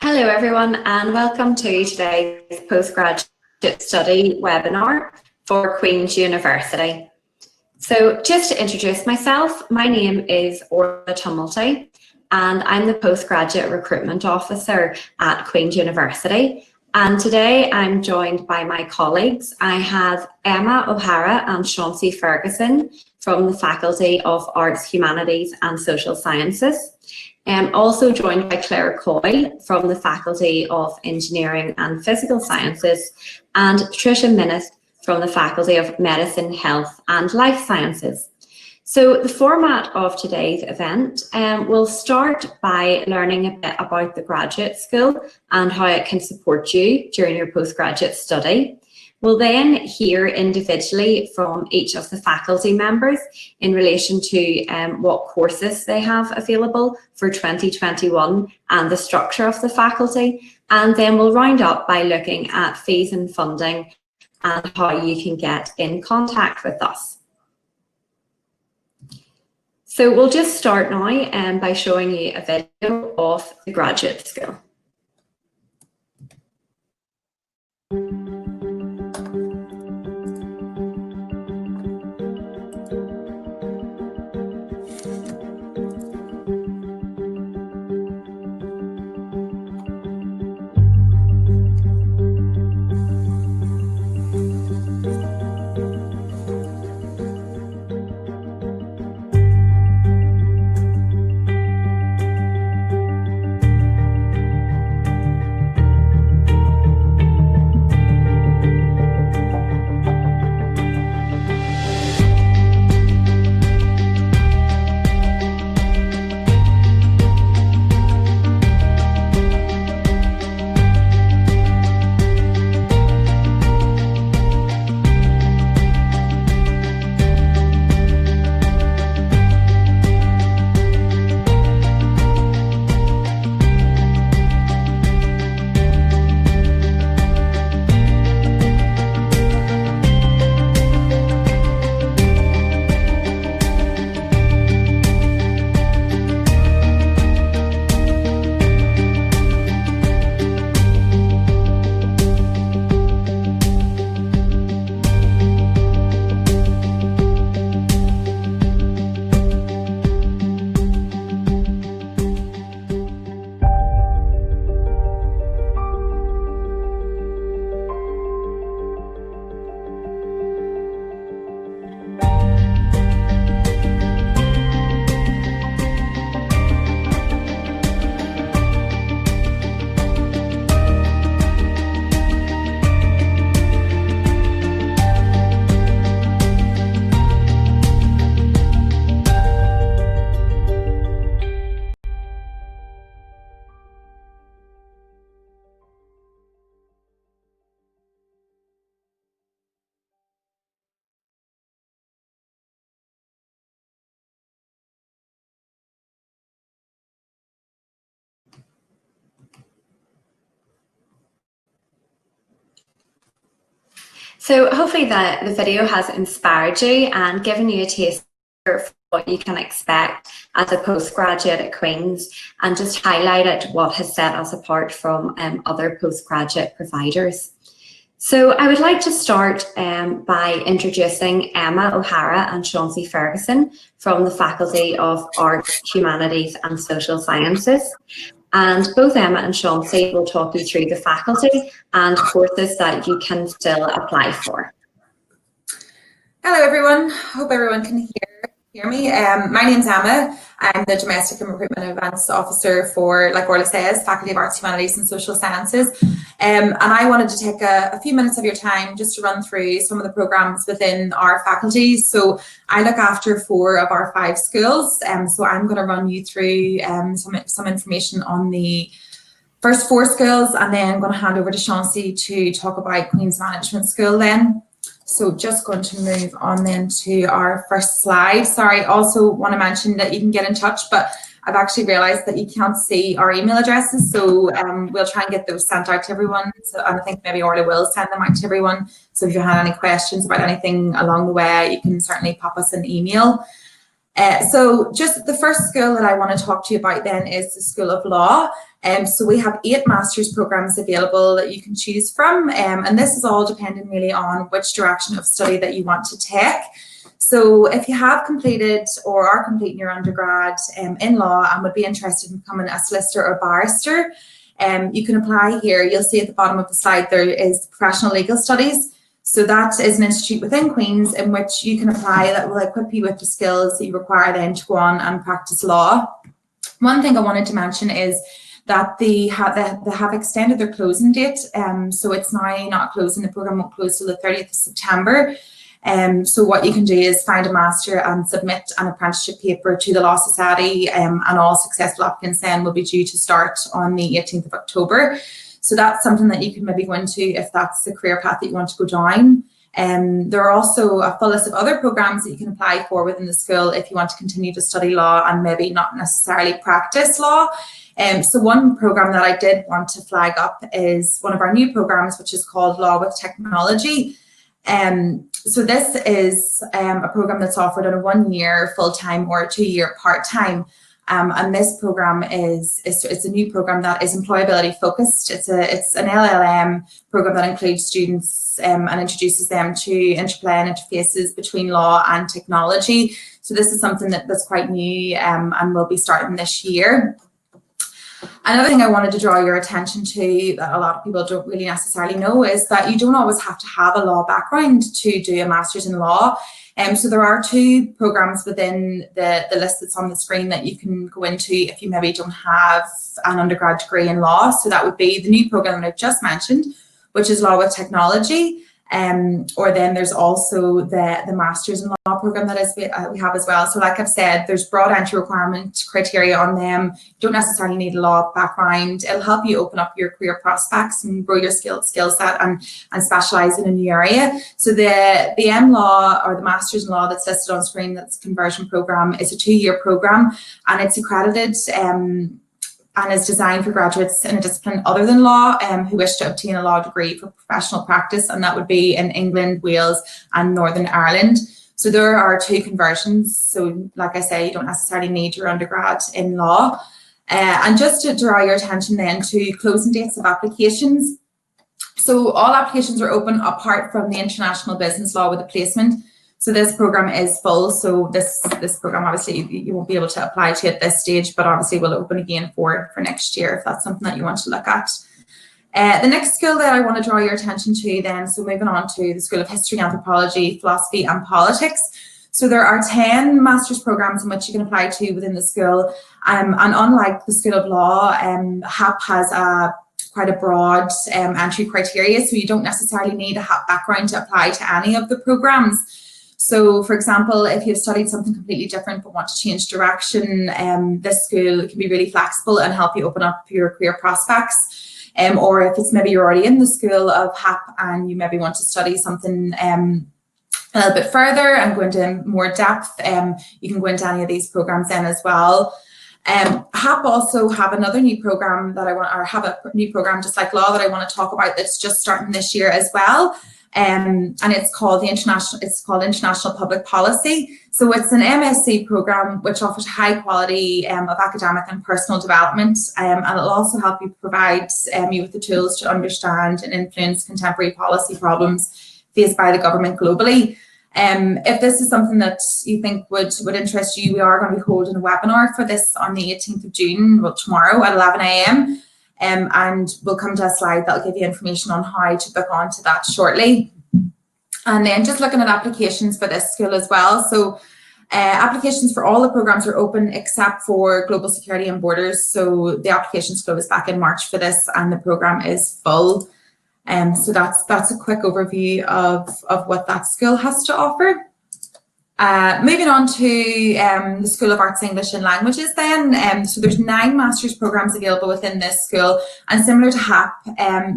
Hello everyone and welcome to today's postgraduate study webinar for Queen's University. So just to introduce myself, my name is Orla Tumulty and I'm the Postgraduate Recruitment Officer at Queen's University. And today I'm joined by my colleagues. I have Emma O'Hara and Chauncey Ferguson from the Faculty of Arts, Humanities and Social Sciences. Also joined by Claire Coyle from the Faculty of Engineering and Physical Sciences and Patricia Minnis from the Faculty of Medicine, Health and Life Sciences. So the format of today's event will start by learning a bit about the graduate school and how it can support you during your postgraduate study. We'll then hear individually from each of the faculty members in relation to what courses they have available for 2021 and the structure of the faculty. And then we'll round up by looking at fees and funding and how you can get in contact with us. So we'll just start now by showing you a video of the graduate school. So hopefully the video has inspired you and given you a taste of what you can expect as a postgraduate at Queen's and just highlighted what has set us apart from other postgraduate providers. So I would like to start by introducing Emma O'Hara and Chauncey Ferguson from the Faculty of Arts, Humanities and Social Sciences. And both Emma and Chauncey will talk you through the faculty and courses that you can still apply for. Hello everyone, hope everyone can hear me. My name's Emma. I'm the Domestic and Recruitment Events Officer for, like Orla says, Faculty of Arts, Humanities and Social Sciences. And I wanted to take a few minutes of your time just to run through some of the programs within our faculties. So I look after 4 of our 5 schools. So I'm going to run you through some information on the first 4 schools, and then I'm going to hand over to Chauncey to talk about Queen's Management School then. So just going to move on then to our first slide. Sorry, also want to mention that you can get in touch, but I've actually realized that you can't see our email addresses. So we'll try and get those sent out to everyone. So I think maybe Orla will send them out to everyone. So if you had any questions about anything along the way, you can certainly pop us an email. So just the first school that I want to talk to you about then is the School of Law. So we have 8 master's programs available that you can choose from, and this is all dependent really on which direction of study that you want to take. So if you have completed or are completing your undergrad in law and would be interested in becoming a solicitor or barrister, you can apply here. You'll see at the bottom of the slide there is professional legal studies. So that is an institute within Queen's in which you can apply that will equip you with the skills that you require then to go on and practice law. One thing I wanted to mention is that they have extended their closing date. So it's now not closing, the programme won't close till the 30th of September. So what you can do is find a master and submit an apprenticeship paper to the Law Society, and all successful applicants then will be due to start on the 18th of October. So that's something that you can maybe go into if that's the career path that you want to go down. There are also a full list of other programs that you can apply for within the school if you want to continue to study law and maybe not necessarily practice law. So one program that I did want to flag up is one of our new programs, which is called Law with Technology. So this is a program that's offered on a 1-year full-time or a 2-year part-time. And this program it's a new program that is employability focused. It's an LLM program that includes students and introduces them to interplay and interfaces between law and technology. So this is something that's quite new and will be starting this year. Another thing I wanted to draw your attention to that a lot of people don't really necessarily know is that you don't always have to have a law background to do a master's in law. So there are 2 programs within the list that's on the screen that you can go into if you maybe don't have an undergrad degree in law. So that would be the new program that I've just mentioned, which is Law with Technology. Or then there's also the Masters in Law program that we have as well. So like I've said, there's broad entry requirement criteria on them. You don't necessarily need a law background. It'll help you open up your career prospects and grow your skill set and specialise in a new area. So the M-Law or the Masters in Law that's listed on screen, that's conversion program, is a 2-year program, and it's accredited and is designed for graduates in a discipline other than law who wish to obtain a law degree for professional practice, and that would be in England, Wales and Northern Ireland. So there are 2 conversions. So like I say, you don't necessarily need your undergrad in law. And just to draw your attention then to closing dates of applications. So all applications are open apart from the international business law with a placement. So this program is full. So this program, obviously, you won't be able to apply to at this stage, but obviously will open again for next year if that's something that you want to look at. The next school that I want to draw your attention to then, so moving on to the School of History, Anthropology, Philosophy and Politics. So there are 10 master's programs in which you can apply to within the school. And unlike the School of Law, HAP has quite a broad entry criteria, so you don't necessarily need a HAP background to apply to any of the programs. So, for example, if you've studied something completely different but want to change direction, this school can be really flexible and help you open up your career prospects. Or if it's maybe you're already in the school of HAP and you maybe want to study something a little bit further and go into more depth, you can go into any of these programs then as well. HAP also have another new program that have a new program just like law that I want to talk about that's just starting this year as well. And it's called International Public Policy. So it's an MSc program which offers high quality of academic and personal development, and it'll also help you provide you with the tools to understand and influence contemporary policy problems faced by the government globally. If this is something that you think would interest you, we are going to be holding a webinar for this on the 18th of June, well, tomorrow at 11 a.m. And we'll come to a slide that'll give you information on how to book onto that shortly. And then just looking at applications for this school as well. So applications for all the programs are open except for Global Security and Borders. So the applications closed back in March for this and the program is full. So that's a quick overview of what that school has to offer. Moving on to the School of Arts, English and Languages then. So there's 9 master's programs available within this school, and similar to HAP,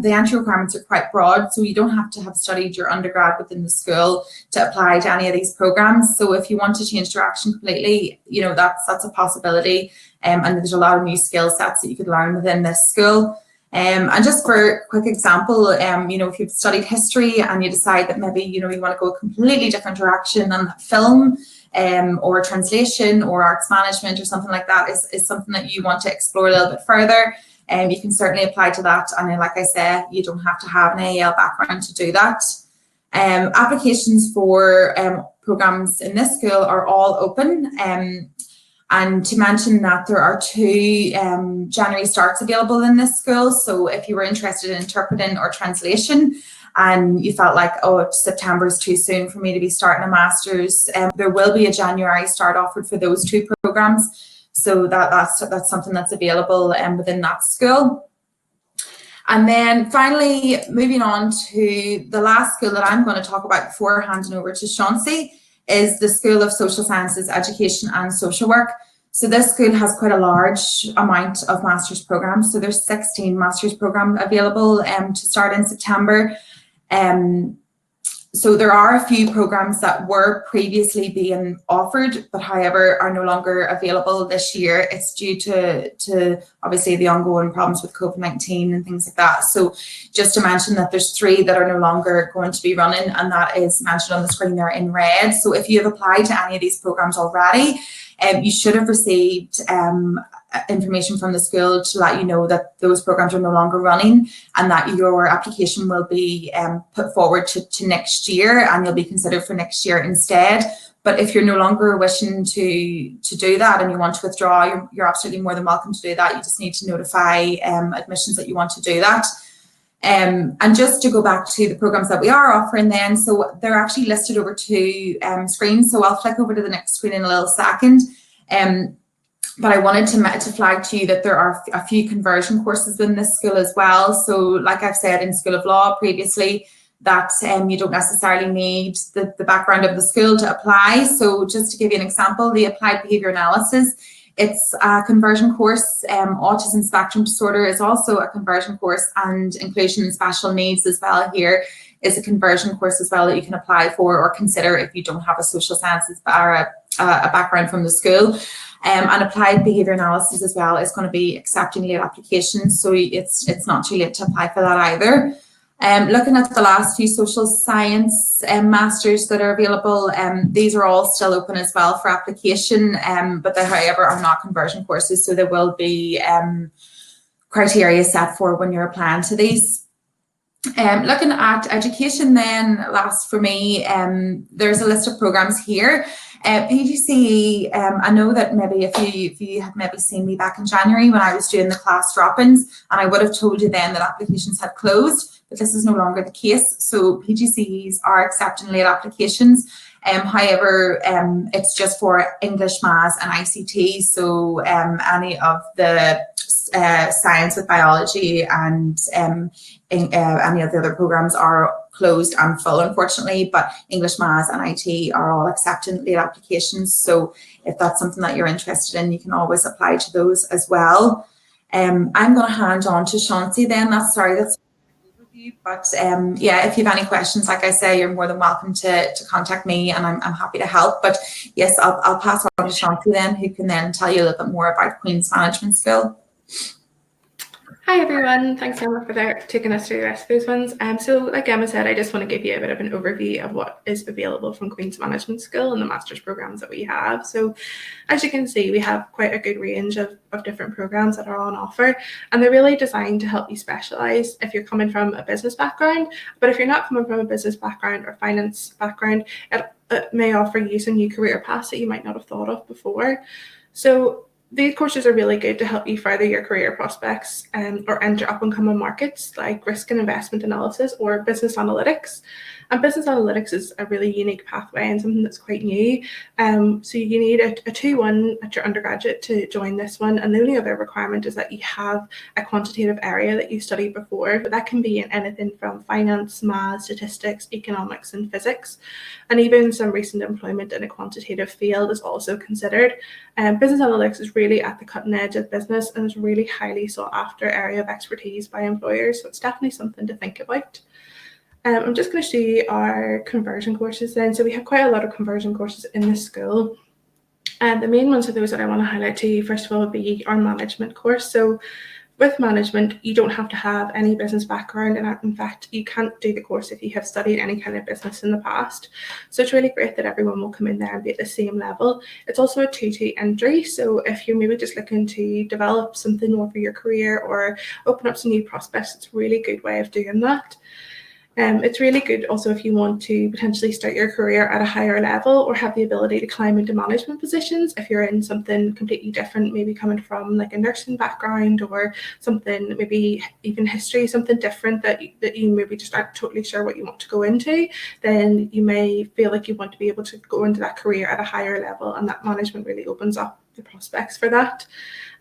the entry requirements are quite broad, so you don't have to have studied your undergrad within the school to apply to any of these programs. So if you want to change direction completely, you know, that's a possibility, and there's a lot of new skill sets that you could learn within this school. And just for a quick example, you know, if you've studied history and you decide that maybe, you know, you want to go a completely different direction and film or translation or arts management or something like that is something that you want to explore a little bit further, you can certainly apply to that. And then, like I said, you don't have to have an AEL background to do that. Applications for programs in this school are all open. And to mention that there are 2 January starts available in this school. So if you were interested in interpreting or translation and you felt like, oh, September is too soon for me to be starting a master's, there will be a January start offered for those 2 programs. So that's something that's available within that school. And then finally, moving on to the last school that I'm going to talk about before handing over to Chauncey, is the School of Social Sciences, Education and Social Work. So this school has quite a large amount of master's programs. So there's 16 master's programs available to start in September. So there are a few programs that were previously being offered, but however are no longer available this year. It's due to obviously the ongoing problems with COVID-19 and things like that. So just to mention that there's 3 that are no longer going to be running, and that is mentioned on the screen there in red. So if you have applied to any of these programs already, you should have received information from the school to let you know that those programs are no longer running and that your application will be put forward to next year, and you'll be considered for next year instead. But if you're no longer wishing to do that and you want to withdraw, you're absolutely more than welcome to do that. You just need to notify admissions that you want to do that. And just to go back to the programs that we are offering then, so they're actually listed over 2 screens. So I'll flick over to the next screen in a little second. But I wanted to flag to you that there are a few conversion courses in this school as well. So like I've said in School of Law previously, that you don't necessarily need the background of the school to apply. So just to give you an example, the Applied Behaviour Analysis, it's a conversion course. Autism Spectrum Disorder is also a conversion course, and Inclusion and Special Needs as well here is a conversion course as well that you can apply for or consider if you don't have a social sciences or a background from the school. And Applied Behaviour Analysis as well is going to be accepting late applications, so it's not too late to apply for that either. Looking at the last few social science masters that are available, these are all still open as well for application, but they, however, are not conversion courses, so there will be criteria set for when you're applying to these. Looking at education then, last for me, there's a list of programs here. PGCE, I know that maybe if you had maybe seen me back in January when I was doing the class drop-ins, and I would have told you then that applications had closed, but this is no longer the case. So PGCEs are accepting late applications. However, it's just for English, Maths and ICT. So any of the science with biology and any of the other programs are closed and full, unfortunately, but English, Maths and IT are all accepting late applications. So if that's something that you're interested in, you can always apply to those as well. I'm going to hand on to Chauncey then. That's overview, but yeah, if you have any questions, like I say, you're more than welcome to contact me, and I'm happy to help. But yes, I'll pass on to Chauncey then, who can then tell you a little bit more about Queen's Management School. Hi everyone, thanks Emma for taking us through the rest of those ones. So like Emma said, I just want to give you a bit of an overview of what is available from Queen's Management School and the master's programs that we have. So as you can see, we have quite a good range of different programs that are on offer, and they're really designed to help you specialise if you're coming from a business background. But if you're not coming from a business background or finance background, it may offer you some new career paths that you might not have thought of before. So these courses are really good to help you further your career prospects or enter up and coming markets like risk and investment analysis or business analytics. And business analytics is a really unique pathway and something that's quite new. So you need a 2-1 at your undergraduate to join this one. And the only other requirement is that you have a quantitative area that you studied before, but that can be in anything from finance, maths, statistics, economics, and physics. And even some recent employment in a quantitative field is also considered. Business analytics is really at the cutting edge of business and is a really highly sought after area of expertise by employers. So it's definitely something to think about. I'm just going to show you our conversion courses then. So we have quite a lot of conversion courses in this school. And the main ones of those that I want to highlight to you, first of all, would be our management course. So with management, you don't have to have any business background, and in fact, you can't do the course if you have studied any kind of business in the past. So it's really great that everyone will come in there and be at the same level. It's also a 2-2 entry, so if you're maybe just looking to develop something more for your career or open up some new prospects, it's a really good way of doing that. It's really good also if you want to potentially start your career at a higher level or have the ability to climb into management positions if you're in something completely different, maybe coming from like a nursing background or something, maybe even history, something different that you maybe just aren't totally sure what you want to go into. Then you may feel like you want to be able to go into that career at a higher level, and that management really opens up the prospects for that.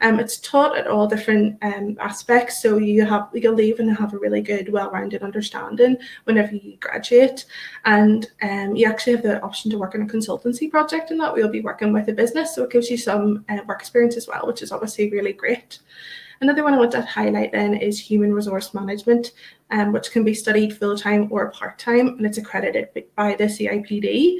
It's taught at all different aspects, so you'll leave and have a really good, well-rounded understanding whenever you graduate. And you actually have the option to work in a consultancy project, and that we'll be working with a business, so it gives you some work experience as well, which is obviously really great. Another one I want to highlight then is human resource management, which can be studied full-time or part-time, and it's accredited by the CIPD.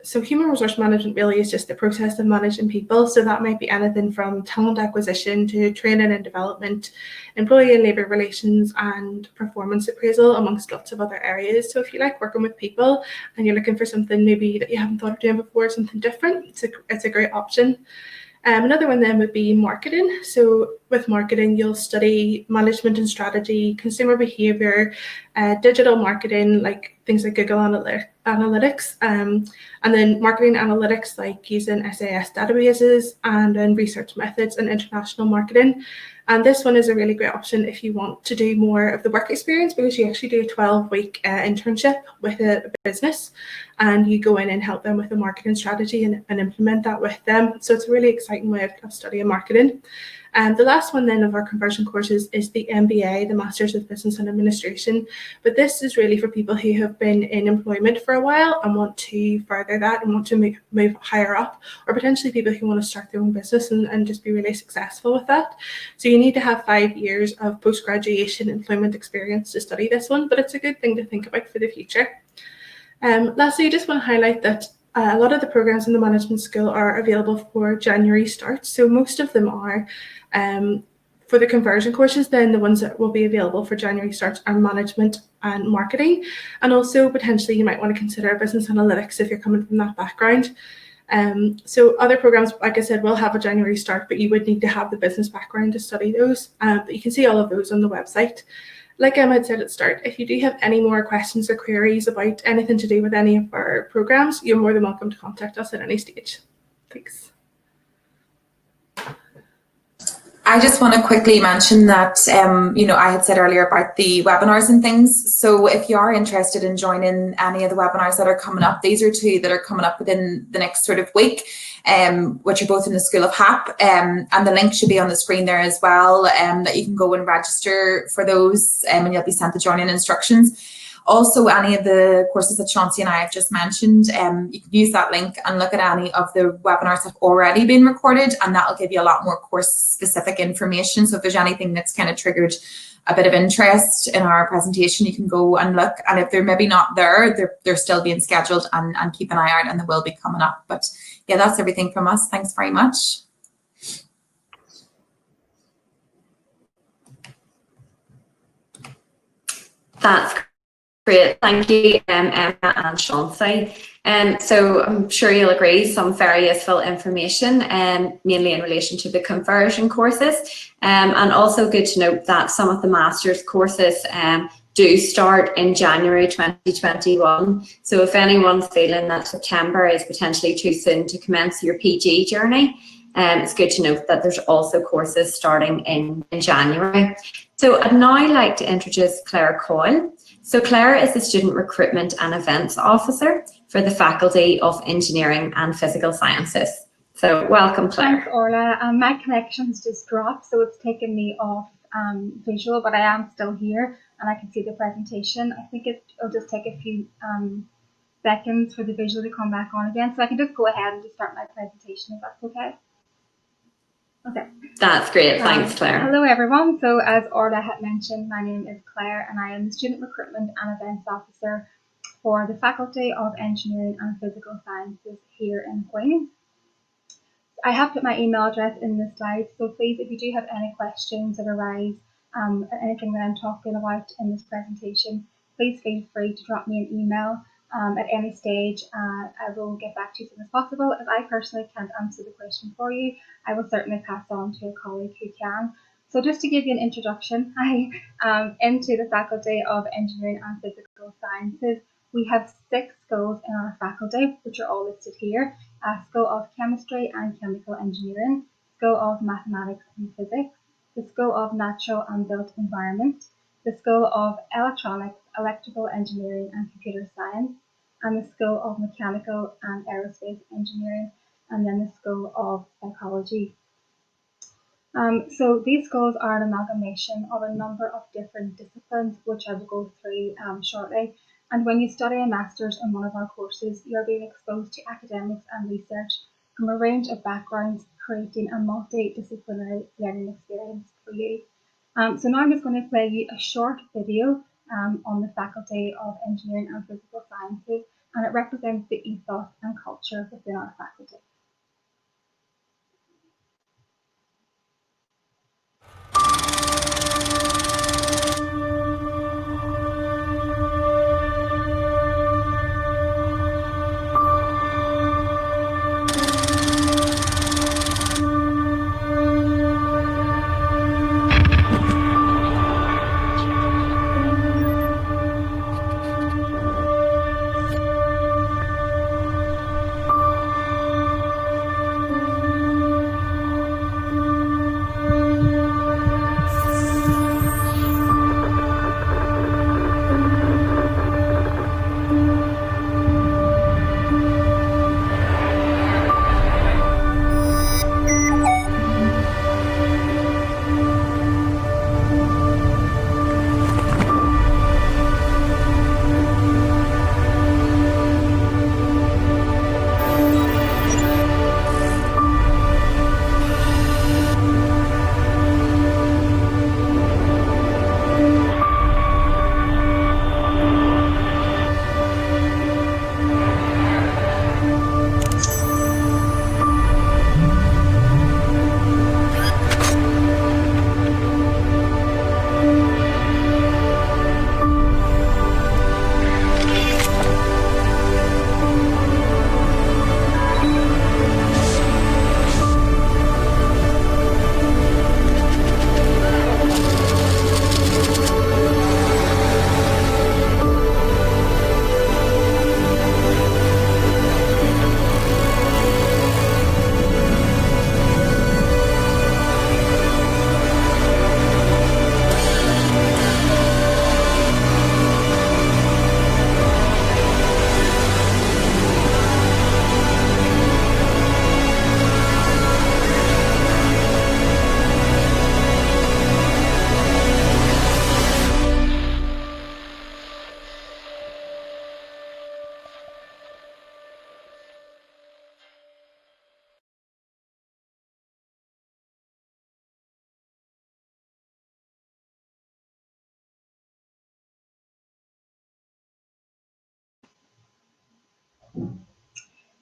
So human resource management really is just the process of managing people. So that might be anything from talent acquisition to training and development, employee and labour relations, and performance appraisal, amongst lots of other areas. So if you like working with people and you're looking for something maybe that you haven't thought of doing before, something different, it's a great option. Another one then would be marketing. So with marketing, you'll study management and strategy, consumer behavior, digital marketing, like things like Google Analytics, and then marketing analytics, like using SAS databases, and then research methods and international marketing. And this one is a really great option if you want to do more of the work experience, because you actually do a 12-week internship with a business, and you go in and help them with the marketing strategy and implement that with them. So it's a really exciting way of studying marketing. And the last one then of our conversion courses is the MBA, the Masters of Business and Administration. But this is really for people who have been in employment for a while and want to further that and want to move higher up, or potentially people who want to start their own business and just be really successful with that. So you need to have 5 years of post-graduation employment experience to study this one, but it's a good thing to think about for the future. Lastly, I just want to highlight that a lot of the programs in the management school are available for January starts. So most of them are. For the conversion courses, then the ones that will be available for January starts are management and marketing. And also potentially you might want to consider business analytics if you're coming from that background. So other programs, like I said, will have a January start, but you would need to have the business background to study those. But you can see all of those on the website. Like Emma had said at the start, if you do have any more questions or queries about anything to do with any of our programs, you're more than welcome to contact us at any stage. Thanks. I just want to quickly mention that, I had said earlier about the webinars and things. So if you are interested in joining any of the webinars that are coming up, these are 2 that are coming up within the next sort of week, which are both in the School of HAP. And the link should be on the screen there as well, that you can go and register for those, and you'll be sent the joining instructions. Also, any of the courses that Chauncey and I have just mentioned, you can use that link and look at any of the webinars that have already been recorded, and that'll give you a lot more course-specific information. So if there's anything that's kind of triggered a bit of interest in our presentation, you can go and look. And if they're maybe not there, they're still being scheduled, and keep an eye out, and they will be coming up. But yeah, that's everything from us. Thanks very much. That's great. Thank you, Emma and Chauncey. So I'm sure you'll agree, some very useful information, mainly in relation to the conversion courses. And also good to note that some of the master's courses do start in January 2021. So if anyone's feeling that September is potentially too soon to commence your PG journey, it's good to note that there's also courses starting in January. So I'd now like to introduce Claire Coyle. So Claire is the Student Recruitment and Events Officer for the Faculty of Engineering and Physical Sciences. So welcome, Claire. Thanks, Orla. My connection's just dropped, so it's taken me off visual, but I am still here and I can see the presentation. I think it'll just take a few seconds for the visual to come back on again, so I can just go ahead and just start my presentation if that's okay. Okay. That's great. Thanks, Claire. Hello, everyone. So as Orla had mentioned, my name is Claire and I am the Student Recruitment and Events Officer for the Faculty of Engineering and Physical Sciences here in Queen's. I have put my email address in the slides, so please, if you do have any questions that arise, anything that I'm talking about in this presentation, please feel free to drop me an email at any stage. I will get back to you as soon as possible. If I personally can't answer the question for you, I will certainly pass on to a colleague who can. So just to give you an introduction, I into the Faculty of Engineering and Physical Sciences. We have 6 schools in our faculty, which are all listed here. School of Chemistry and Chemical Engineering, School of Mathematics and Physics, the School of Natural and Built Environment, the School of Electronics, Electrical Engineering and Computer Science, and the School of Mechanical and Aerospace Engineering, and then the School of Psychology. So these schools are an amalgamation of a number of different disciplines, which I will go through shortly. And when you study a master's in one of our courses, you're being exposed to academics and research from a range of backgrounds, creating a multidisciplinary learning experience for you. So now I'm just going to play you a short video on the Faculty of Engineering and Physical Sciences, and it represents the ethos and culture within our faculty.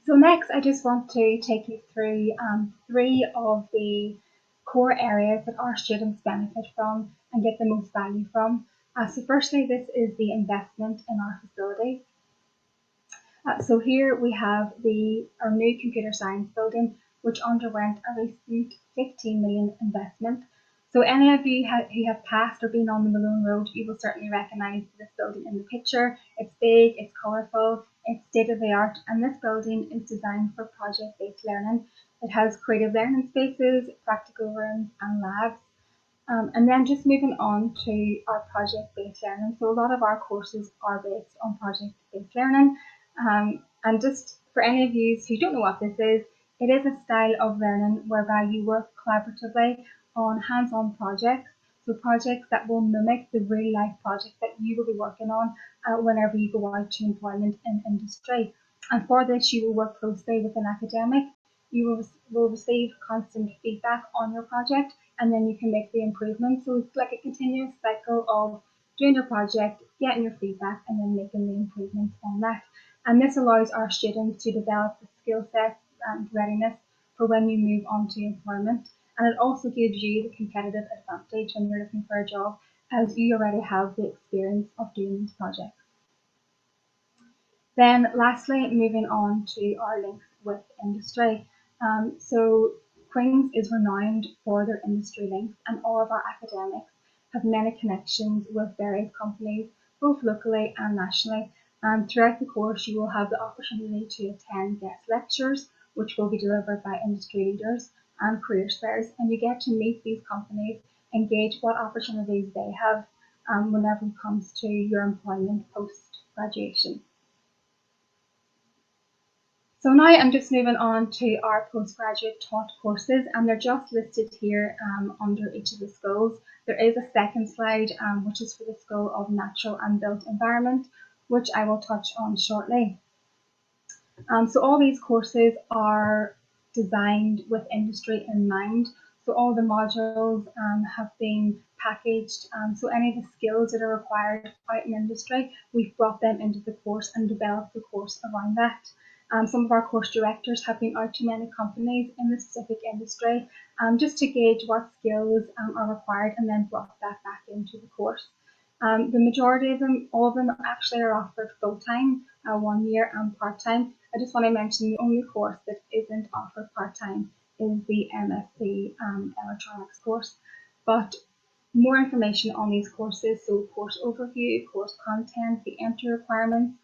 So next, I just want to take you through 3 of the core areas that our students benefit from and get the most value from. So firstly, this is the investment in our facilities. So here we have our new computer science building, which underwent a recent 15 million investment. So any of you who have passed or been on the Malone Road, you will certainly recognise this building in the picture. It's big, it's colourful, it's state-of-the-art, and this building is designed for project-based learning. It has creative learning spaces, practical rooms, and labs. And then just moving on to our project-based learning. So a lot of our courses are based on project-based learning. And just for any of you who don't know what this is, it is a style of learning whereby you work collaboratively on hands-on projects. So projects that will mimic the real-life projects that you will be working on whenever you go out to employment in industry. And for this, you will work closely with an academic. You will receive constant feedback on your project, and then you can make the improvements. So it's like a continuous cycle of doing your project, getting your feedback, and then making the improvements on that. And this allows our students to develop the skill sets and readiness for when you move on to employment. And it also gives you the competitive advantage when you're looking for a job, as you already have the experience of doing these projects. Then lastly, moving on to our links with industry. So Queen's is renowned for their industry links, and all of our academics have many connections with various companies, both locally and nationally. And throughout the course, you will have the opportunity to attend guest lectures, which will be delivered by industry leaders, and careers fairs, and you get to meet these companies, engage what opportunities they have whenever it comes to your employment post-graduation. So now I'm just moving on to our postgraduate taught courses, and they're just listed here under each of the schools. There is a second slide which is for the School of Natural and Built Environment, which I will touch on shortly. So all these courses are designed with industry in mind. So all the modules have been packaged. So any of the skills that are required out in industry, we've brought them into the course and developed the course around that. Some of our course directors have been out to many companies in the specific industry just to gauge what skills are required, and then brought that back into the course. The majority of them, all of them actually are offered full-time, 1 year, and part-time. I just want to mention the only course that isn't offered part-time is the MSc Electronics course. But more information on these courses, so course overview, course content, the entry requirements,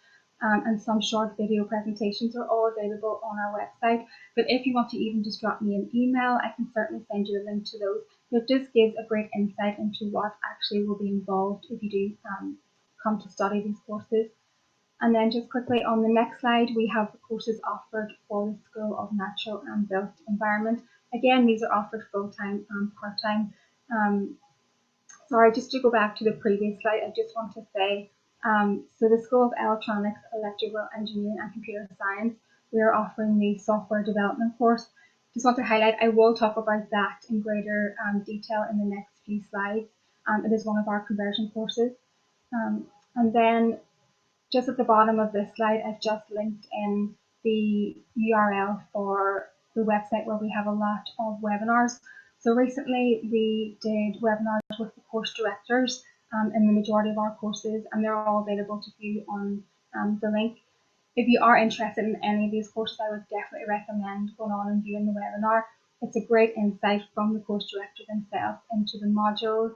and some short video presentations are all available on our website. But if you want to even just drop me an email, I can certainly send you a link to those. It just gives a great insight into what actually will be involved if you do come to study these courses. And then just quickly on the next slide, we have the courses offered for the School of Natural and Built Environment. Again, these are offered full-time and part-time. Sorry, just to go back to the previous slide, I just want to say, so the School of Electronics, Electrical Engineering and Computer Science, we are offering the software development course. Just want to highlight, I will talk about that in greater detail in the next few slides. It is one of our conversion courses. And then just at the bottom of this slide, I've just linked in the URL for the website where we have a lot of webinars. So recently we did webinars with the course directors in the majority of our courses, and they're all available to view on the link. If you are interested in any of these courses, I would definitely recommend going on and viewing the webinar. It's a great insight from the course director themselves into the modules,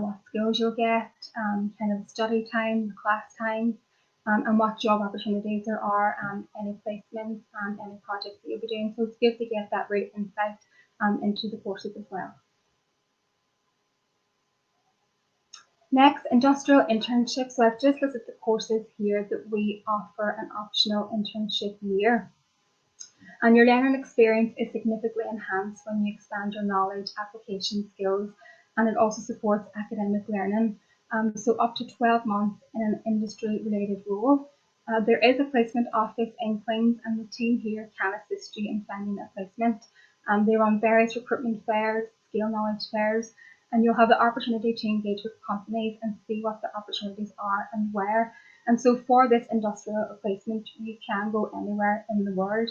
what skills you'll get, kind of the study time, the class time, and what job opportunities there are, any placements and any projects that you'll be doing. So it's good to get that great insight into the courses as well. Next, industrial internship. So I've just listed the courses here that we offer an optional internship year. And your learning experience is significantly enhanced when you expand your knowledge, application skills, and it also supports academic learning. So up to 12 months in an industry-related role. There is a placement office in Queen's, and the team here can assist you in finding a placement. They run various recruitment fairs, skill knowledge fairs, and you'll have the opportunity to engage with companies and see what the opportunities are and where. And so for this industrial placement, you can go anywhere in the world.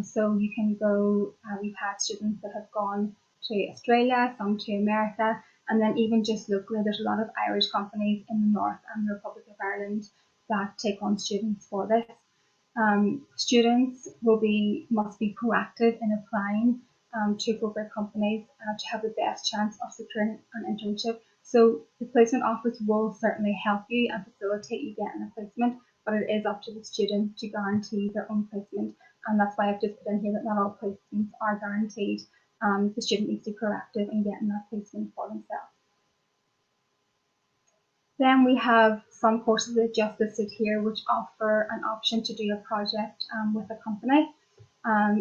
So you can go, we've had students that have gone to Australia, some to America, and then even just locally, there's a lot of Irish companies in the North and the Republic of Ireland that take on students for this. Students must be proactive in applying to appropriate companies to have the best chance of securing an internship. So the placement office will certainly help you and facilitate you getting a placement, but it is up to the student to guarantee their own placement. And that's why I've just put in here that not all placements are guaranteed. The student needs to be proactive in getting that placement for themselves. Then we have some courses that just listed here which offer an option to do a project with a company.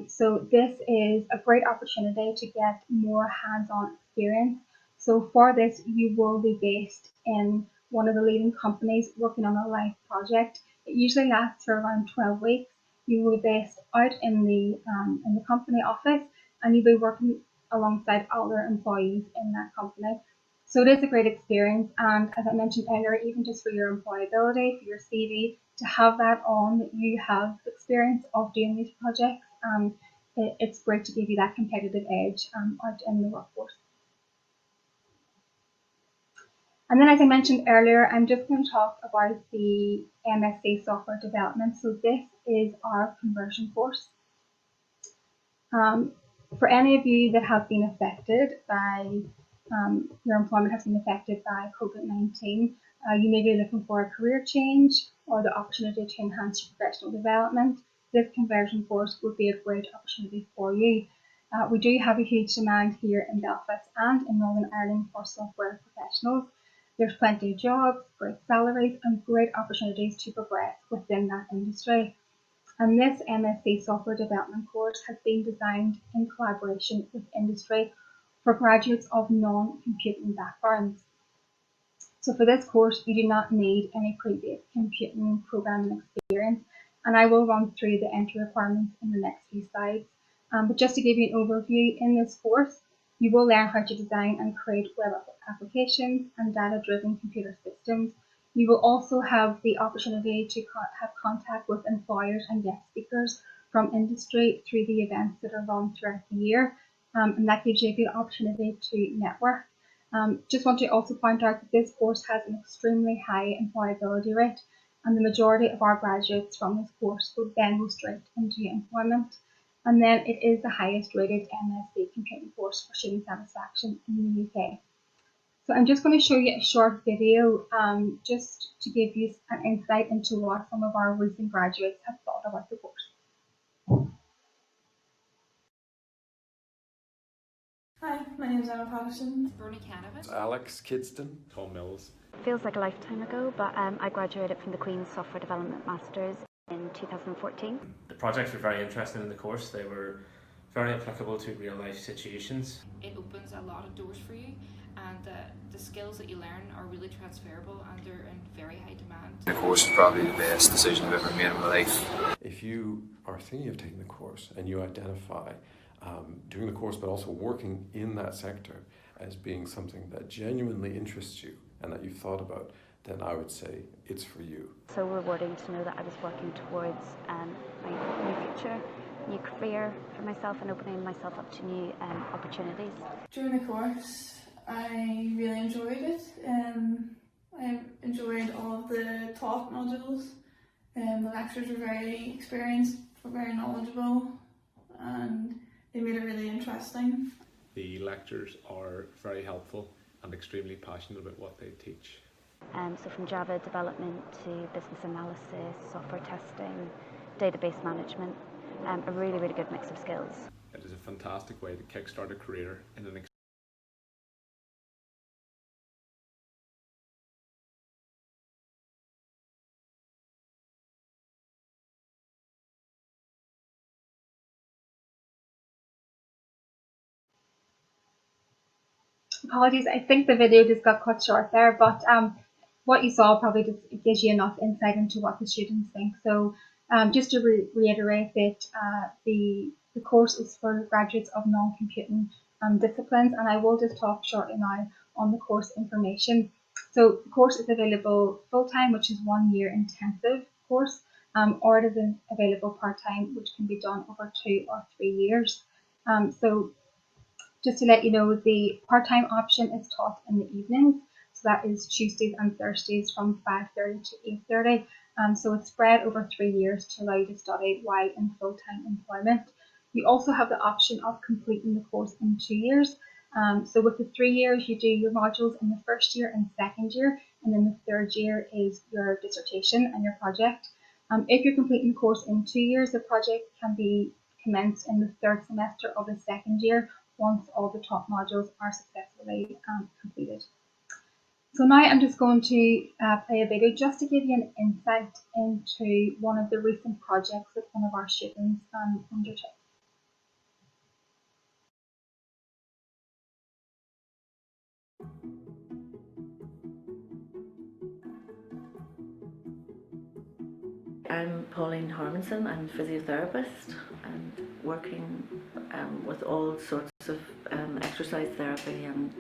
So this is a great opportunity to get more hands-on experience. So for this, you will be based in one of the leading companies working on a live project. It usually lasts for around 12 weeks. You will be based out in the company office, and you'll be working alongside other employees in that company. So it is a great experience, and as I mentioned earlier, even just for your employability, for your CV, to have that on that you have experience of doing these projects it's great to give you that competitive edge out in the workforce. And then, as I mentioned earlier, I'm just going to talk about the MSc Software Development. So this is our conversion course. For any of you that have been affected by, your employment has been affected by COVID-19, you may be looking for a career change or the opportunity to enhance your professional development. This conversion course would be a great opportunity for you. We do have a huge demand here in Belfast and in Northern Ireland for software professionals. There's plenty of jobs, great salaries, and great opportunities to progress within that industry. And this MSc Software Development course has been designed in collaboration with industry for graduates of non-computing backgrounds. So for this course, you do not need any previous computing programming experience, and I will run through the entry requirements in the next few slides. But just to give you an overview, in this course, you will learn how to design and create web applications and data-driven computer systems. You will also have the opportunity to have contact with employers and guest speakers from industry through the events that are run throughout the year, and that gives you a good opportunity to network. Just want to also point out that this course has an extremely high employability rate, and the majority of our graduates from this course will then go straight into employment. And then it is the highest rated MSc computing course for student satisfaction in the UK. So I'm just going to show you a short video just to give you an insight into what some of our recent graduates have thought about the course. Hi, my name is Emma Patterson. Bernie Canavan. Alex Kidston. Tom Mills. Feels like a lifetime ago, but I graduated from the Queen's Software Development Masters in 2014. The projects were very interesting in the course. They were very applicable to real life situations. It opens a lot of doors for you, and the skills that you learn are really transferable and they're in very high demand. The course is probably the best decision I've ever made in my life. If you are thinking of taking the course and you identify doing the course but also working in that sector as being something that genuinely interests you and that you've thought about, then I would say it's for you. So rewarding to know that I was working towards my new future, new career for myself, and opening myself up to new opportunities. During the course, I really enjoyed it. I enjoyed all of the taught modules. The lecturers were very experienced, were very knowledgeable, and they made it really interesting. The lectures are very helpful and extremely passionate about what they teach. So from Java development to business analysis, software testing, database management, a really, really good mix of skills. It is a fantastic way to kickstart a career in an Apologies, I think the video just got cut short there, but what you saw probably just gives you enough insight into what the students think. So just to reiterate that the course is for graduates of non-computing disciplines, and I will just talk shortly now on the course information. So the course is available full-time, which is 1 year intensive course, or it is available part-time, which can be done over 2 or 3 years. So just to let you know, the part-time option is taught in the evenings, so that is Tuesdays and Thursdays from 5:30 to 8:30. So it's spread over 3 years to allow you to study while in full-time employment. You also have the option of completing the course in 2 years. So with the 3 years, you do your modules in the first year and second year, and then the third year is your dissertation and your project. If you're completing the course in 2 years, the project can be commenced in the third semester of the second year once all the top modules are successfully completed. So now I'm just going to play a video just to give you an insight into one of the recent projects that one of our students undertook. I'm Pauline Harmanson. I'm a physiotherapist and working with all sorts of exercise therapy and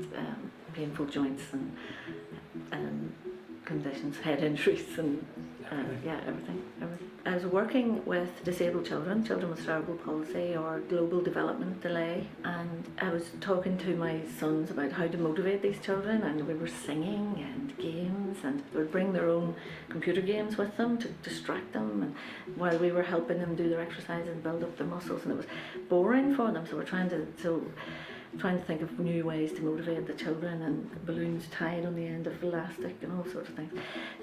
painful joints and conditions, head injuries and Everything. I was working with disabled children with cerebral palsy or global development delay, and I was talking to my sons about how to motivate these children, and we were singing and games, and they would bring their own computer games with them to distract them, and while we were helping them do their exercise and build up their muscles, and it was boring for them, so we're trying to think of new ways to motivate the children, and balloons tied on the end of elastic and all sorts of things.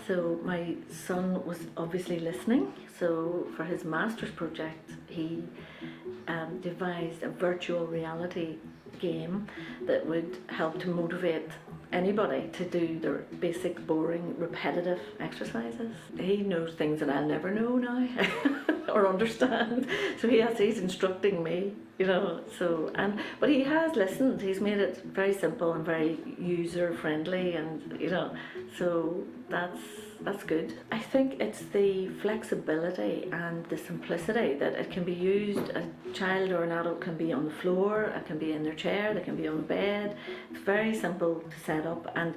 So my son was obviously listening, so for his master's project he devised a virtual reality game that would help to motivate anybody to do their basic, boring, repetitive exercises. He knows things that I'll never know now or understand. So he's instructing me, but he has listened. He's made it very simple and very user friendly, and so that's good. I think it's the flexibility and the simplicity that it can be used. A child or an adult can be on the floor, it can be in their chair, they can be on the bed. It's very simple to set up and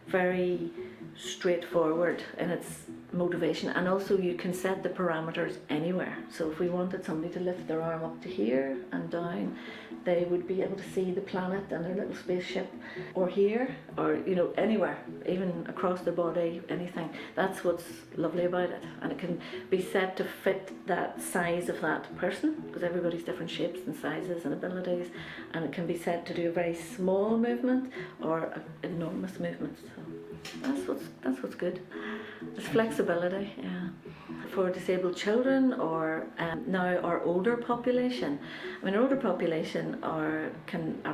very straightforward in its motivation, and also you can set the parameters anywhere. So if we wanted somebody to lift their arm up to here and down, they would be able to see the planet and their little spaceship, or here, or anywhere, even across their body, anything. That's what's lovely about it, and it can be set to fit that size of that person, because everybody's different shapes and sizes and abilities, and it can be set to do a very small movement or an enormous movement. So that's what's good. It's flexibility, yeah. For disabled children, or now our older population. I mean, our older population are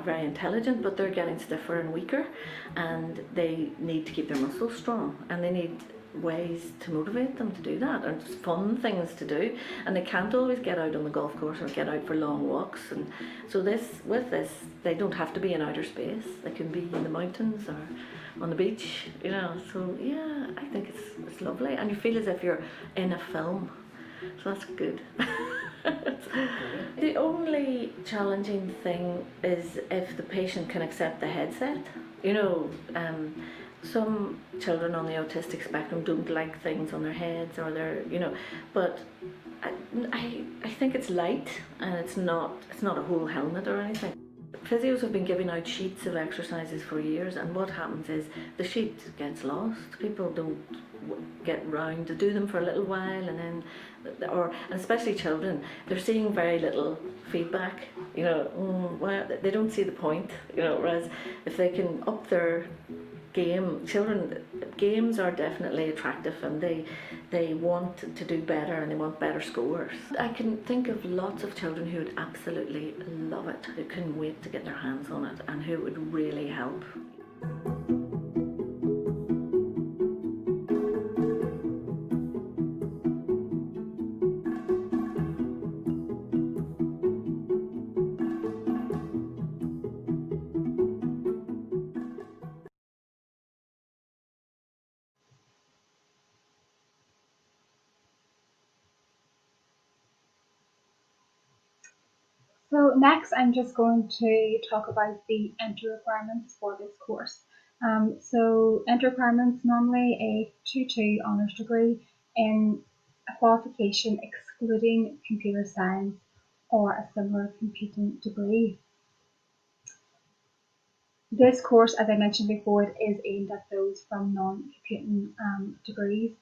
very intelligent, but they're getting stiffer and weaker, and they need to keep their muscles strong, and they need ways to motivate them to do that, and fun things to do, and they can't always get out on the golf course or get out for long walks, and so with this they don't have to be in outer space. They can be in the mountains or on the beach, so yeah, I think it's lovely, and you feel as if you're in a film, so that's good. The only challenging thing is if the patient can accept the headset. Some children on the autistic spectrum don't like things on their heads, or but I think it's light, and it's not a whole helmet or anything. Physios have been giving out sheets of exercises for years, and what happens is the sheet gets lost. People don't get round to do them for a little while, and then, and especially children, they're seeing very little feedback. Well, they don't see the point. Whereas if they can up their games are definitely attractive, and they want to do better, and they want better scores. I can think of lots of children who would absolutely love it, who couldn't wait to get their hands on it, and who would really help. So next I'm just going to talk about the entry requirements for this course. So entry requirements, normally a 2-2 honours degree in a qualification excluding computer science or a similar computing degree. This course, as I mentioned before, is aimed at those from non-computing degrees.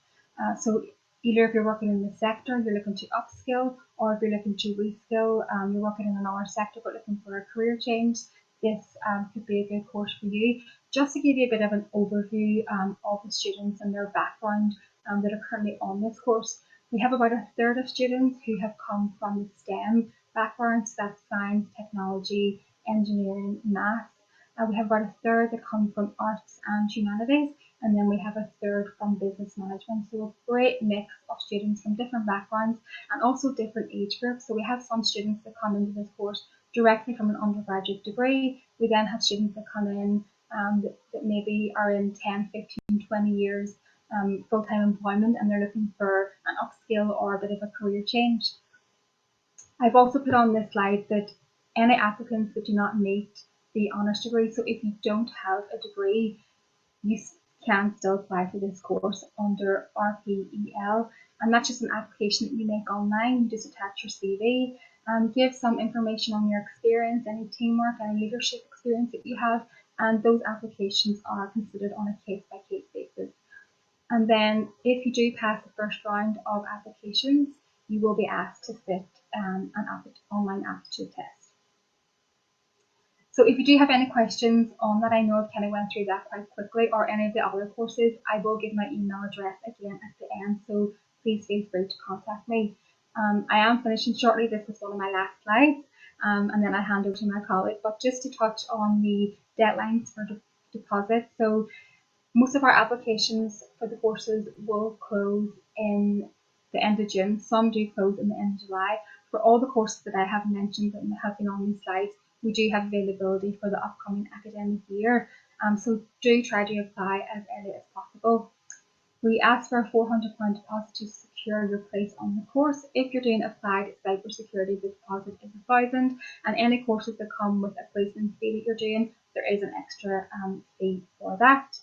So either if you're working in the sector, you're looking to upskill, or if you're looking to reskill, you're working in another sector but looking for a career change, this could be a good course for you. Just to give you a bit of an overview of the students and their background that are currently on this course, we have about a third of students who have come from the STEM backgrounds, so that's science, technology, engineering, maths. We have about a third that come from arts and humanities, and then we have a third from business management. So a great mix of students from different backgrounds and also different age groups. So we have some students that come into this course directly from an undergraduate degree. We then have students that come in that maybe are in 10, 15, 20 years full-time employment, and they're looking for an upskill or a bit of a career change. I've also put on this slide that any applicants that do not meet the honours degree, so if you don't have a degree, you can still apply for this course under RPEL, and that's just an application that you make online. You just attach your CV, give some information on your experience, any teamwork, any leadership experience that you have, and those applications are considered on a case-by-case basis. And then if you do pass the first round of applications, you will be asked to sit an online aptitude test. So if you do have any questions on that, I know I've kind of went through that quite quickly, or any of the other courses, I will give my email address again at the end, so please feel free to contact me. I am finishing shortly. This is one of my last slides, and then I hand over to my colleague. But just to touch on the deadlines for deposit. So most of our applications for the courses will close in the end of June. Some do close in the end of July. For all the courses that I have mentioned and have been on these slides, we do have availability for the upcoming academic year. So do try to apply as early as possible. We ask for a £400 deposit to secure your place on the course. If you're doing applied cybersecurity, the deposit is £1,000, and any courses that come with a placement fee that you're doing, there is an extra fee for that.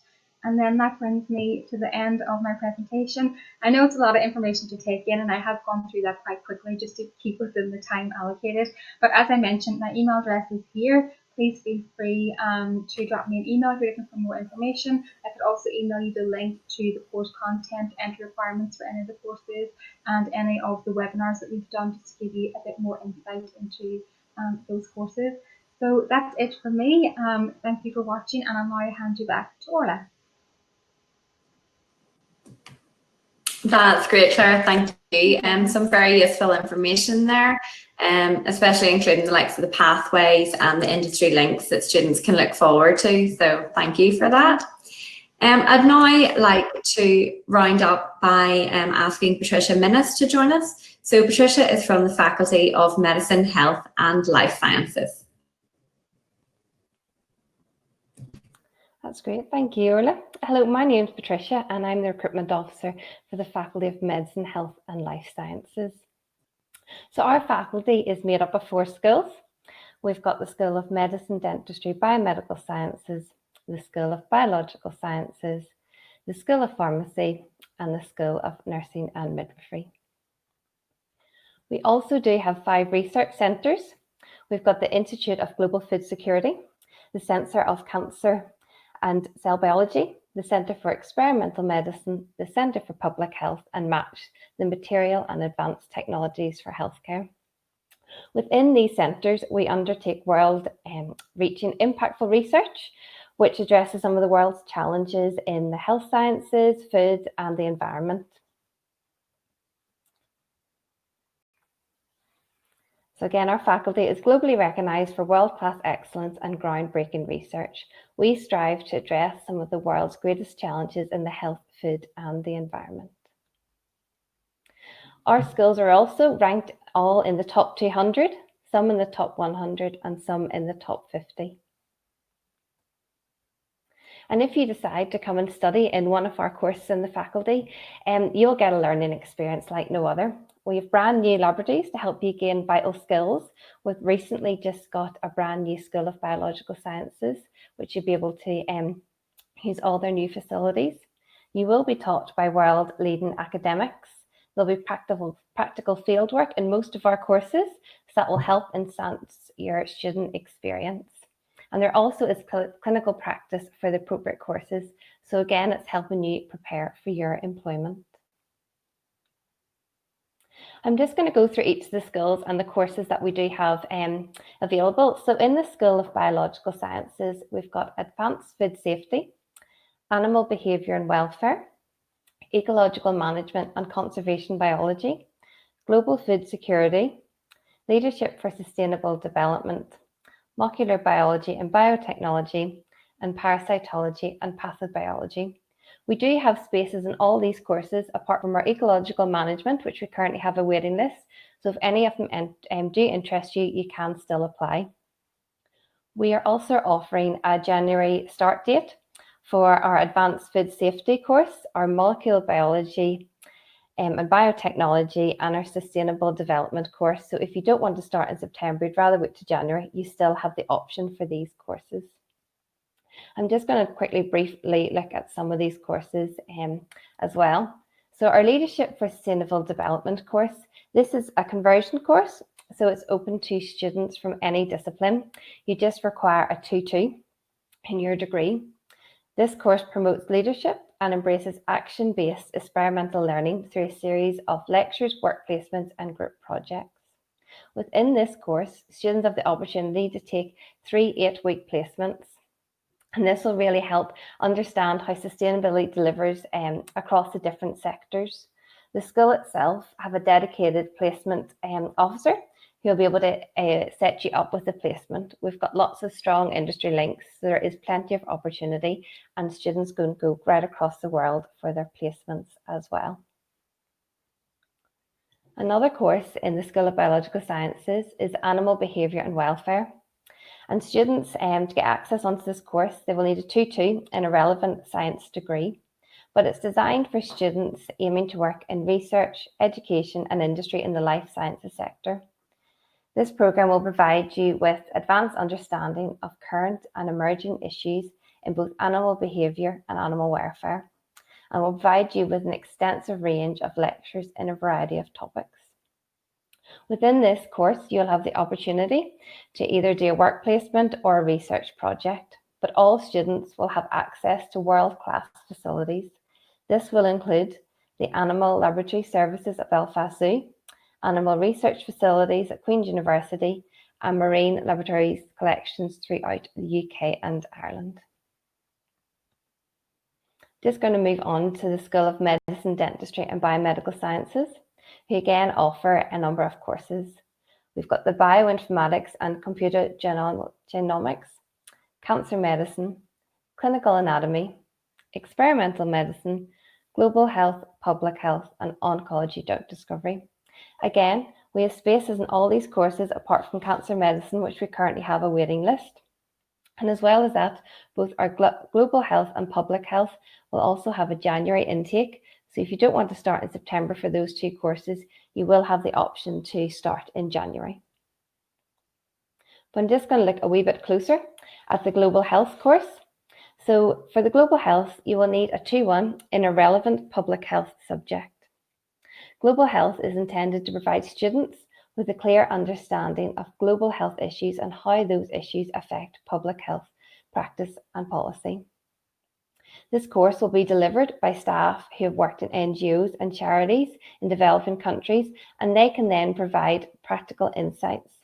And then that brings me to the end of my presentation. I know it's a lot of information to take in, and I have gone through that quite quickly just to keep within the time allocated. But as I mentioned, my email address is here. Please feel free to drop me an email if you're looking for more information. I could also email you the link to the course content, entry requirements for any of the courses, and any of the webinars that we've done, just to give you a bit more insight into those courses. So that's it for me. Thank you for watching, and I'll now hand you back to Orla. That's great, Claire. Thank you. Some very useful information there, especially including the likes of the pathways and the industry links that students can look forward to. So thank you for that. I'd now like to round up by asking Patricia Minnis to join us. So Patricia is from the Faculty of Medicine, Health and Life Sciences. That's great, thank you, Orla. Hello, my name is Patricia and I'm the Recruitment Officer for the Faculty of Medicine, Health and Life Sciences. So our faculty is made up of 4 schools. We've got the School of Medicine, Dentistry, Biomedical Sciences, the School of Biological Sciences, the School of Pharmacy and the School of Nursing and Midwifery. We also do have 5 research centres. We've got the Institute of Global Food Security, the Centre of Cancer and Cell Biology, the Centre for Experimental Medicine, the Centre for Public Health, and MATCH, the Material and Advanced Technologies for Healthcare. Within these centres, we undertake world-reaching impactful research, which addresses some of the world's challenges in the health sciences, food, and the environment. So again, our faculty is globally recognised for world-class excellence and groundbreaking research. We strive to address some of the world's greatest challenges in the health, food and the environment. Our schools are also ranked all in the top 200, some in the top 100 and some in the top 50. And if you decide to come and study in one of our courses in the faculty, you'll get a learning experience like no other. We have brand new laboratories to help you gain vital skills. We've recently just got a brand new School of Biological Sciences, which you'll be able to use all their new facilities. You will be taught by world-leading academics. There'll be practical fieldwork in most of our courses, so that will help enhance your student experience. And there also is clinical practice for the appropriate courses. So again, it's helping you prepare for your employment. I'm just going to go through each of the schools and the courses that we do have available. So in the School of Biological Sciences, we've got Advanced Food Safety, Animal Behaviour and Welfare, Ecological Management and Conservation Biology, Global Food Security, Leadership for Sustainable Development, Molecular Biology and Biotechnology, and Parasitology and Pathobiology. We do have spaces in all these courses, apart from our ecological management, which we currently have a waiting list. So if any of them do interest you, you can still apply. We are also offering a January start date for our Advanced Food Safety course, our Molecular Biology and Biotechnology, and our Sustainable Development course. So if you don't want to start in September, you'd rather wait to January, you still have the option for these courses. I'm just going to quickly briefly look at some of these courses as well. So our Leadership for Sustainable Development course, this is a conversion course, so it's open to students from any discipline. You just require a 2-2 in your degree. This course promotes leadership and embraces action-based experimental learning through a series of lectures, work placements and group projects. Within this course, students have the opportunity to take 3 8-week placements, and this will really help understand how sustainability delivers across the different sectors. The school itself have a dedicated placement officer who will be able to set you up with a placement. We've got lots of strong industry links, so there is plenty of opportunity, and students can go right across the world for their placements as well. Another course in the School of Biological Sciences is Animal Behaviour and Welfare. And students, to get access onto this course, they will need a 2-2 in a relevant science degree, but it's designed for students aiming to work in research, education and industry in the life sciences sector. This programme will provide you with advanced understanding of current and emerging issues in both animal behaviour and animal welfare, and will provide you with an extensive range of lectures in a variety of topics. Within this course, you'll have the opportunity to either do a work placement or a research project, but all students will have access to world-class facilities. This will include the Animal Laboratory Services at Belfast Zoo, animal research facilities at Queen's University, and marine laboratories collections throughout the UK and Ireland. Just going to move on to the School of Medicine, Dentistry and Biomedical Sciences, who again offer a number of courses. We've got the Bioinformatics and Computer Genomics, Cancer Medicine, Clinical Anatomy, Experimental Medicine, Global Health, Public Health and Oncology Drug Discovery. Again, we have spaces in all these courses apart from Cancer Medicine, which we currently have a waiting list. And as well as that, both our Global Health and Public Health will also have a January intake. So if you don't want to start in September for those 2 courses, you will have the option to start in January. But I'm just going to look a wee bit closer at the Global Health course. So for the Global Health, you will need a 2-1 in a relevant public health subject. Global Health is intended to provide students with a clear understanding of global health issues and how those issues affect public health practice and policy. This course will be delivered by staff who have worked in NGOs and charities in developing countries, and they can then provide practical insights.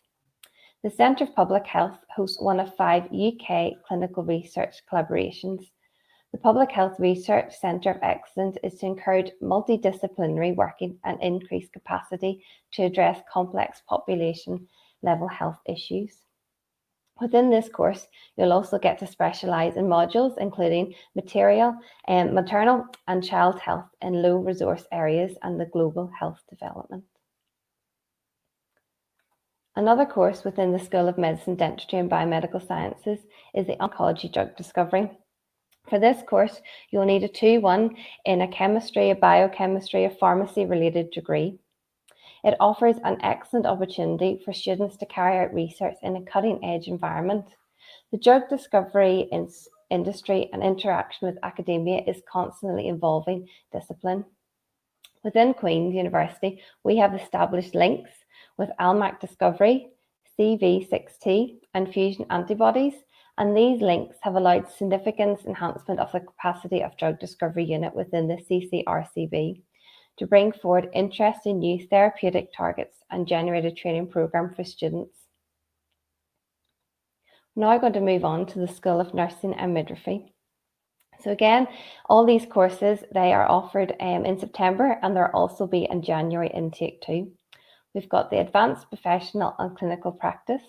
The Centre for Public Health hosts one of 5 UK clinical research collaborations. The Public Health Research Centre of Excellence is to encourage multidisciplinary working and increase capacity to address complex population-level health issues. Within this course, you'll also get to specialise in modules including maternal and child health in low resource areas and the global health development. Another course within the School of Medicine, Dentistry and Biomedical Sciences is the Oncology Drug Discovery. For this course, you'll need a 2-1 in a chemistry, a biochemistry, a pharmacy related degree. It offers an excellent opportunity for students to carry out research in a cutting-edge environment. The drug discovery industry and interaction with academia is constantly evolving discipline. Within Queen's University, we have established links with ALMAC Discovery, CV6T and fusion antibodies, and these links have allowed significant enhancement of the capacity of drug discovery unit within the CCRCB to bring forward interesting new therapeutic targets and generate a training programme for students. Now I'm going to move on to the School of Nursing and Midwifery. So again, all these courses, they are offered in September, and there will also be a January intake too. We've got the Advanced Professional and Clinical Practice,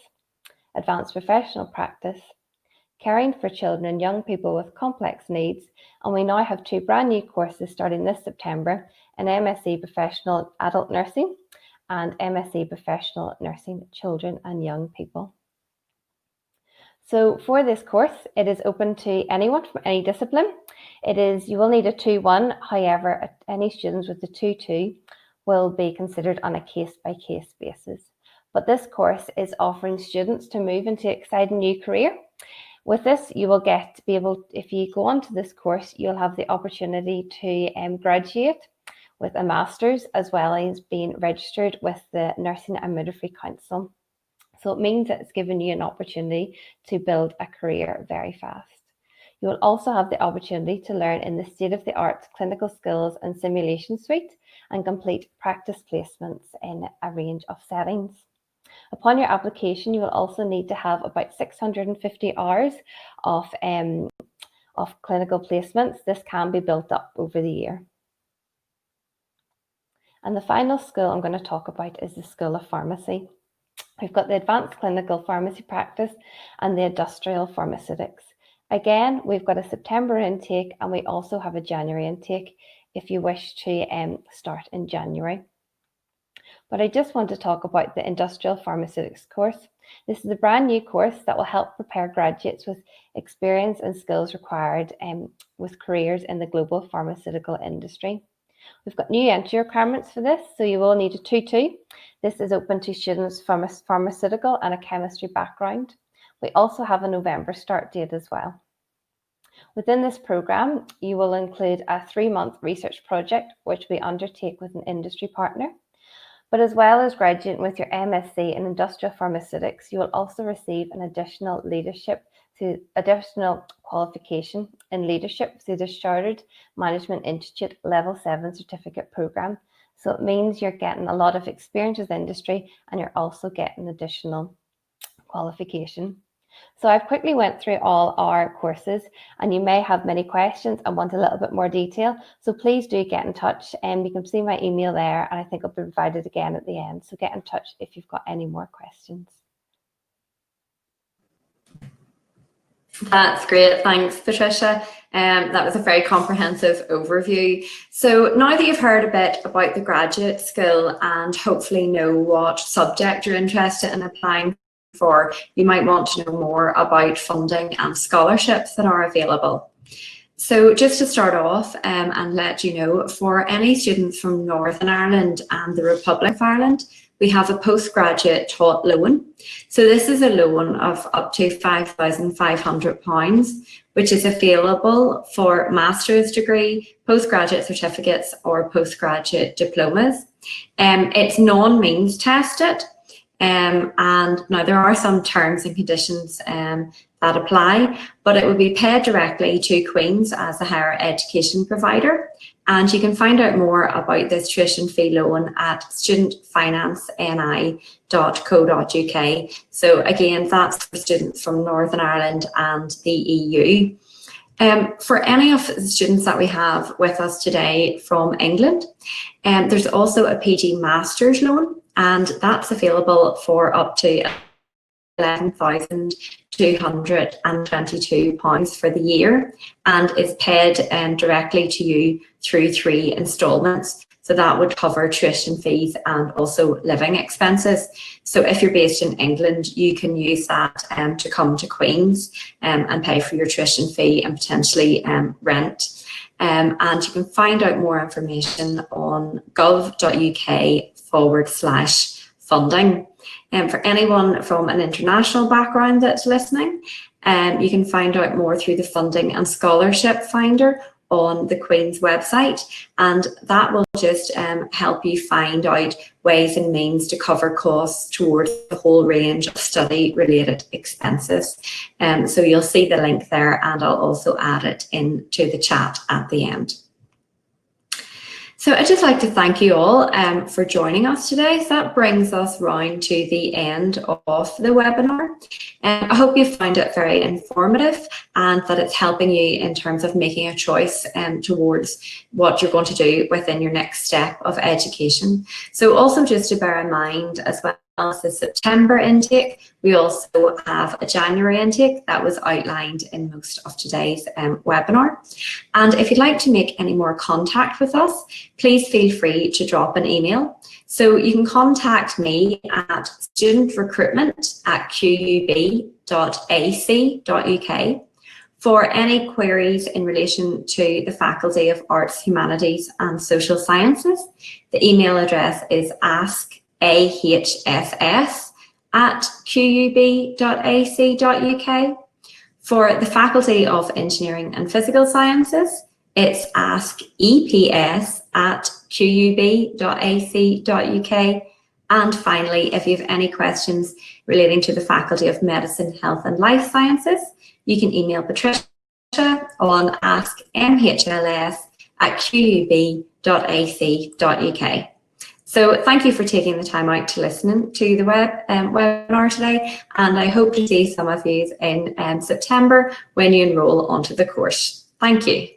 Advanced Professional Practice, Caring for Children and Young People with Complex Needs, and we now have 2 brand new courses starting this September, an MSc Professional Adult Nursing and MSc Professional Nursing Children and Young People. So for this course, it is open to anyone from any discipline. You will need a 2-1, however, any students with the 2-2 will be considered on a case-by-case basis. But this course is offering students to move into an exciting new career With this, you will be able, if you go on to this course, you'll have the opportunity to graduate with a master's, as well as being registered with the Nursing and Midwifery Council. So it means that it's given you an opportunity to build a career very fast. You will also have the opportunity to learn in the state-of-the-art clinical skills and simulation suite and complete practice placements in a range of settings. Upon your application, you will also need to have about 650 hours of clinical placements. This can be built up over the year. And the final school I'm going to talk about is the School of Pharmacy. We've got the Advanced Clinical Pharmacy Practice and the Industrial Pharmaceutics. Again, we've got a September intake, and we also have a January intake if you wish to start in January. But I just want to talk about the Industrial Pharmaceutics course. This is a brand new course that will help prepare graduates with experience and skills required with careers in the global pharmaceutical industry. We've got new entry requirements for this, so you will need a 2-2. This is open to students from a pharmaceutical and a chemistry background. We also have a November start date as well. Within this programme, you will include a 3-month research project, which we undertake with an industry partner. But as well as graduating with your MSc in Industrial Pharmaceutics, you will also receive an additional qualification in leadership through the Chartered Management Institute Level 7 certificate programme. So it means you're getting a lot of experience with industry, and you're also getting additional qualification. So I've quickly went through all our courses, and you may have many questions and want a little bit more detail. So please do get in touch, and you can see my email there, and I think it'll be provided again at the end. So get in touch if you've got any more questions. That's great. Thanks, Patricia. That was a very comprehensive overview. So now that you've heard a bit about the graduate school and hopefully know what subject you're interested in applying for, you might want to know more about funding and scholarships that are available. So just to start off and let you know, for any students from Northern Ireland and the Republic of Ireland, we have a postgraduate taught loan. So this is a loan of up to £5,500, which is available for master's degree, postgraduate certificates, or postgraduate diplomas. It's non-means tested. And now there are some terms and conditions that apply, but it would be paid directly to Queen's as a higher education provider. And you can find out more about this tuition fee loan at studentfinanceni.co.uk. So again, that's for students from Northern Ireland and the EU. For any of the students that we have with us today from England, there's also a PG Masters loan, and that's available for up to £11,222 for the year, and is paid directly to you through 3 instalments. So that would cover tuition fees and also living expenses. So if you're based in England, you can use that to come to Queen's and pay for your tuition fee and potentially rent. And you can find out more information on gov.uk/funding. For anyone from an international background that's listening, you can find out more through the Funding and Scholarship Finder on the Queen's website, and that will just help you find out ways and means to cover costs towards the whole range of study-related expenses. So you'll see the link there, and I'll also add it into the chat at the end. So I'd just like to thank you all for joining us today. So that brings us round to the end of the webinar. I hope you found it very informative and that it's helping you in terms of making a choice towards what you're going to do within your next step of education. So also just to bear in mind, as well as the September intake, we also have a January intake that was outlined in most of today's webinar. And if you'd like to make any more contact with us, please feel free to drop an email. So you can contact me at studentrecruitment@qub.ac.uk for any queries in relation to the Faculty of Arts, Humanities and Social Sciences. The email address is askahss@qub.ac.uk. For the Faculty of Engineering and Physical Sciences, it's askeps@qub.ac.uk. And finally, if you have any questions relating to the Faculty of Medicine, Health and Life Sciences, you can email Patricia on askmhls@qub.ac.uk. So thank you for taking the time out to listen to the webinar today, and I hope to see some of you in September when you enroll onto the course. Thank you.